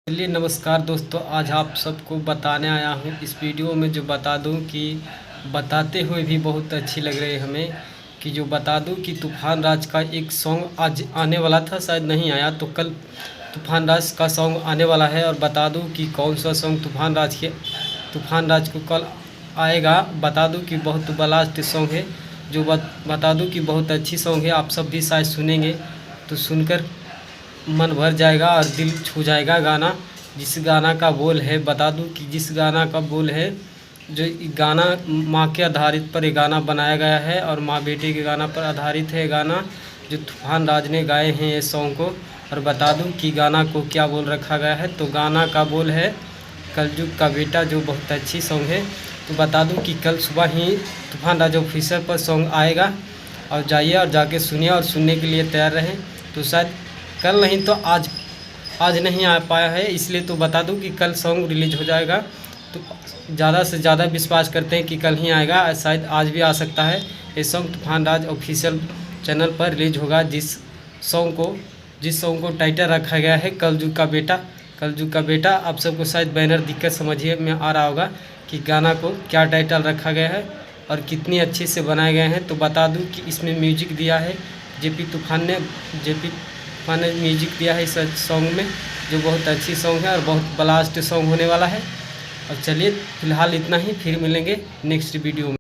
चलिए नमस्कार दोस्तों, आज आप सबको बताने आया हूँ इस वीडियो में जो बता दूँ कि बताते हुए भी बहुत अच्छी लग रही है हमें कि जो बता दूँ कि तूफान राज का एक सॉन्ग आज आने वाला था, शायद नहीं आया, तो कल तूफान राज का सॉन्ग आने वाला है। और बता दूँ कि कौन सा सॉन्ग तूफान राज को कल आएगा। बता दूँ कि बहुत ब्लास्ट सॉन्ग है, जो बता दूँ कि बहुत अच्छी सॉन्ग है। आप सब भी शायद सुनेंगे तो सुनकर मन भर जाएगा और दिल छू जाएगा। गाना जिस गाना का बोल है, बता दूं कि जिस गाना का बोल है, जो गाना माँ के आधारित पर ये गाना बनाया गया है और माँ बेटे के गाना पर आधारित है गाना, जो तूफान राज ने गाए हैं ये सॉन्ग को। और बता दूं कि गाना को क्या बोल रखा गया है, तो गाना का बोल है कलयुग का बेटा, जो बहुत अच्छी सॉन्ग है। तो बता दूं कि कल सुबह ही तूफान राज ऑफिशियल पर सॉन्ग आएगा, और जाइए और जाके सुनिए और सुनने के लिए तैयार रहें। तो शायद कल नहीं तो आज नहीं आ पाया है, इसलिए तो बता दूं कि कल सॉन्ग रिलीज हो जाएगा। तो ज़्यादा से ज़्यादा विश्वास करते हैं कि कल ही आएगा, शायद आज भी आ सकता है। ये सॉन्ग तूफान राज ऑफिशियल चैनल पर रिलीज होगा, जिस सॉन्ग को टाइटल रखा गया है कलयुग का बेटा। कलयुग का बेटा, आप सबको शायद बैनर दिक्कत समझिए में आ रहा होगा कि गाना को क्या टाइटल रखा गया है और कितनी अच्छे से बनाए गए हैं। तो बता दूं कि इसमें म्यूजिक दिया है जेपी तूफान ने म्यूजिक दिया है इस सॉन्ग में, जो बहुत अच्छी सॉन्ग है और बहुत ब्लास्ट सॉन्ग होने वाला है। और चलिए फिलहाल इतना ही, फिर मिलेंगे नेक्स्ट वीडियो में।